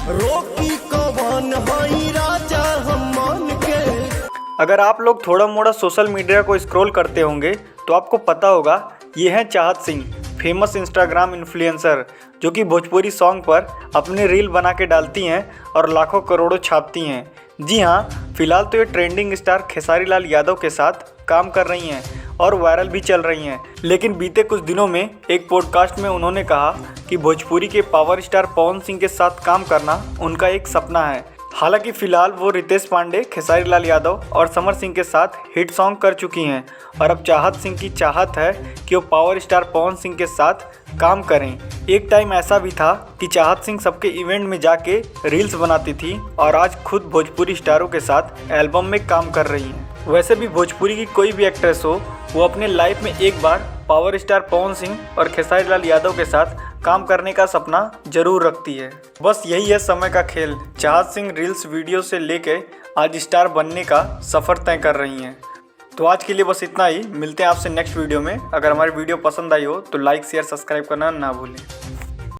रोकी कौन हई राजा हम मान के। अगर आप लोग थोड़ा मोड़ा सोशल मीडिया को स्क्रॉल करते होंगे तो आपको पता होगा ये हैं चाहत सिंह, फेमस इंस्टाग्राम इन्फ्लुएंसर, जो कि भोजपुरी सॉन्ग पर अपने रील बना के डालती हैं और लाखों करोड़ों छापती हैं। जी हाँ, फिलहाल तो ये ट्रेंडिंग स्टार खेसारी लाल यादव के साथ काम कर रही हैं और वायरल भी चल रही हैं। लेकिन बीते कुछ दिनों में एक पॉडकास्ट में उन्होंने कहा कि भोजपुरी के पावर स्टार पवन सिंह के साथ काम करना उनका एक सपना है। हालांकि फिलहाल वो रितेश पांडे, खेसारी लाल यादव और समर सिंह के साथ हिट सॉन्ग कर चुकी हैं और अब चाहत सिंह की चाहत है कि वो पावर स्टार पवन सिंह के साथ काम करें। एक टाइम ऐसा भी था कि चाहत सिंह सबके इवेंट में जाके रील्स बनाती थी और आज खुद भोजपुरी स्टारों के साथ एल्बम में काम कर रही हैं। वैसे भी भोजपुरी की कोई भी एक्ट्रेस हो, वो अपने लाइफ में एक बार पावर स्टार पवन सिंह और खेसारी लाल यादव के साथ काम करने का सपना जरूर रखती है। बस यही है समय का खेल। चाहत सिंह रील्स वीडियो से लेके आज स्टार बनने का सफ़र तय कर रही हैं। तो आज के लिए बस इतना ही। मिलते हैं आपसे नेक्स्ट वीडियो में। अगर हमारी वीडियो पसंद आई हो तो लाइक, शेयर, सब्सक्राइब करना ना भूलें।